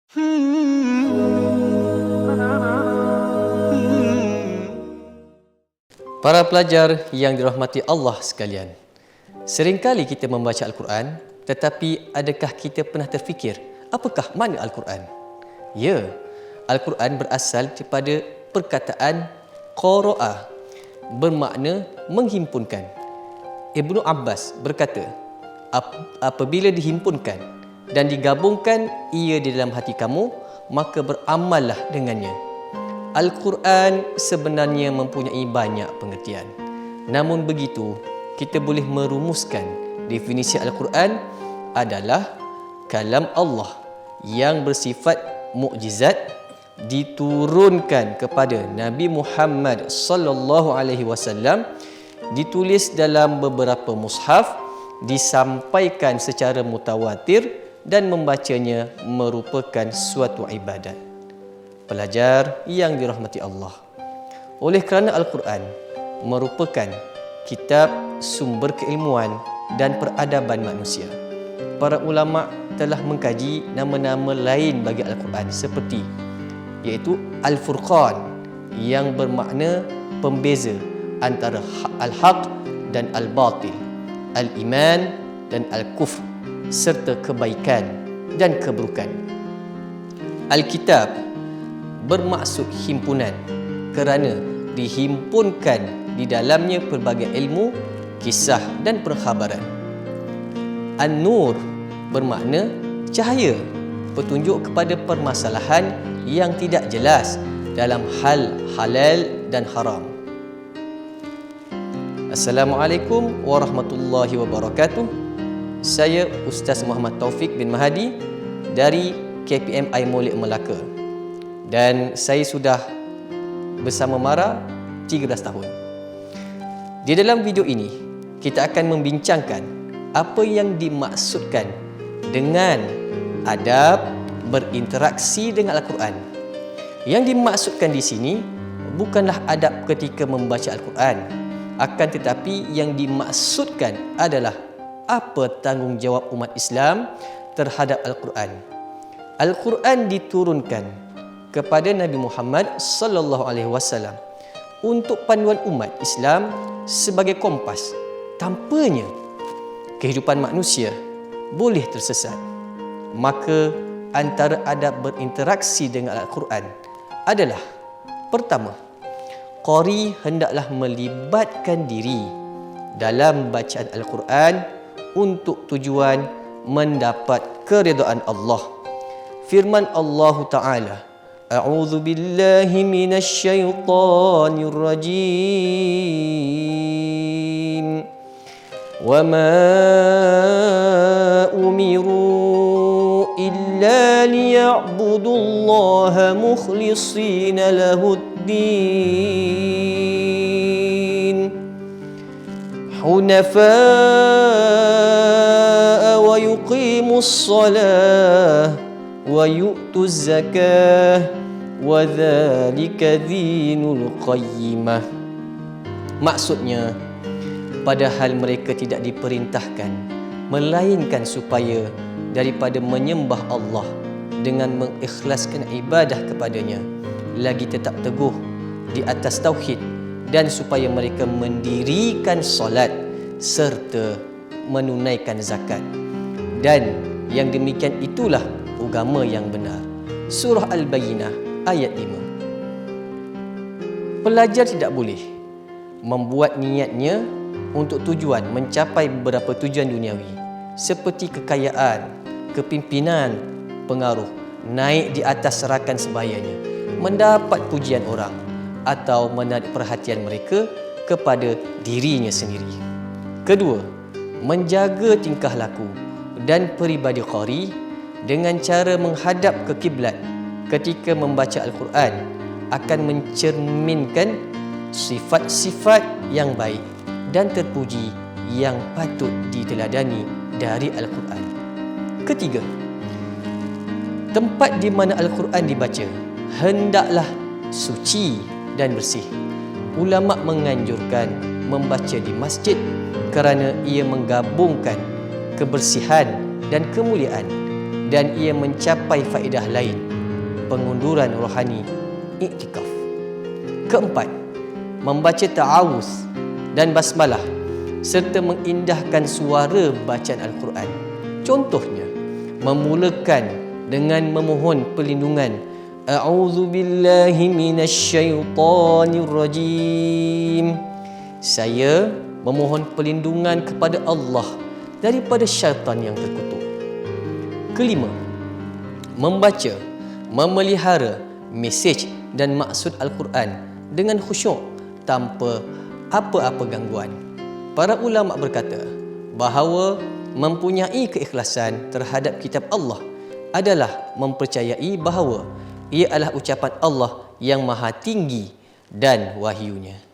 Para pelajar yang dirahmati Allah sekalian, seringkali kita membaca Al-Quran, tetapi adakah kita pernah terfikir, apakah makna Al-Quran? Ya, Al-Quran berasal daripada perkataan qara'a, bermakna menghimpunkan. Ibnu Abbas berkata, apabila dihimpunkan dan digabungkan ia di dalam hati kamu, maka beramallah dengannya. Al-Quran sebenarnya mempunyai banyak pengertian. Namun begitu, kita boleh merumuskan definisi Al-Quran adalah kalam Allah yang bersifat mukjizat, diturunkan kepada Nabi Muhammad sallallahu alaihi wasallam, ditulis dalam beberapa mushaf, disampaikan secara mutawatir dan membacanya merupakan suatu ibadat. Pelajar yang dirahmati Allah, oleh kerana Al-Quran merupakan kitab sumber keilmuan dan peradaban manusia, para ulama telah mengkaji nama-nama lain bagi Al-Quran seperti iaitu Al-Furqan yang bermakna pembeza antara Al-Haq dan Al-Batil, Al-Iman dan Al-Kufr, serta kebaikan dan keburukan. Al-Kitab bermaksud himpunan kerana dihimpunkan di dalamnya pelbagai ilmu, kisah dan perkhabaran. An-Nur bermakna cahaya, petunjuk kepada permasalahan yang tidak jelas dalam hal halal dan haram. Assalamualaikum warahmatullahi wabarakatuh. Saya Ustaz Muhammad Taufik bin Mahdi dari KPMI Molek Melaka. Dan saya sudah bersama Mara 13 tahun. Di dalam video ini, kita akan membincangkan apa yang dimaksudkan dengan adab berinteraksi dengan Al-Quran. Yang dimaksudkan di sini bukanlah adab ketika membaca Al-Quran, akan tetapi yang dimaksudkan adalah apa tanggungjawab umat Islam terhadap Al-Quran. Al-Quran diturunkan kepada Nabi Muhammad sallallahu alaihi wasallam untuk panduan umat Islam sebagai kompas. Tanpanya kehidupan manusia boleh tersesat. Maka antara adab berinteraksi dengan Al-Quran adalah: pertama, qari hendaklah melibatkan diri dalam bacaan Al-Quran untuk tujuan mendapat keridaan Allah. Firman Allah Ta'ala, A'udzu billahi minasy syaithanir rajim. Wa ma umiru illa liya'budullaha mukhlishina lahuddin hunafa'a wa yuqimus shalah wa yu'tuz zakah wa dzalika dinul qayyimah. Maksudnya, padahal mereka tidak diperintahkan melainkan supaya daripada menyembah Allah dengan mengikhlaskan ibadah kepadanya, lagi tetap teguh di atas tauhid, dan supaya mereka mendirikan solat serta menunaikan zakat. Dan yang demikian itulah agama yang benar. Surah Al-Bayyinah ayat 5. Pelajar tidak boleh membuat niatnya untuk tujuan mencapai beberapa tujuan duniawi seperti kekayaan, kepimpinan, pengaruh, naik di atas rakan sebayanya, mendapat pujian orang, atau menarik perhatian mereka kepada dirinya sendiri. Kedua, menjaga tingkah laku dan peribadi qari dengan cara menghadap ke kiblat ketika membaca Al-Quran akan mencerminkan sifat-sifat yang baik dan terpuji yang patut diteladani dari Al-Quran. Ketiga, tempat di mana Al-Quran dibaca hendaklah suci dan bersih. Ulama menganjurkan membaca di masjid kerana ia menggabungkan kebersihan dan kemuliaan dan ia mencapai faedah lain, pengunduran rohani, iktikaf. Keempat, membaca ta'awuz dan basmalah serta mengindahkan suara bacaan Al-Quran. Contohnya, memulakan dengan memohon perlindungan, A'udzu billahi minasyaitonir rajim. Saya memohon perlindungan kepada Allah daripada syaitan yang terkutuk. Kelima, membaca, memelihara mesej dan maksud Al-Quran dengan khusyuk tanpa apa-apa gangguan. Para ulama berkata bahawa mempunyai keikhlasan terhadap kitab Allah adalah mempercayai bahawa ia adalah ucapan Allah yang maha tinggi dan wahyunya.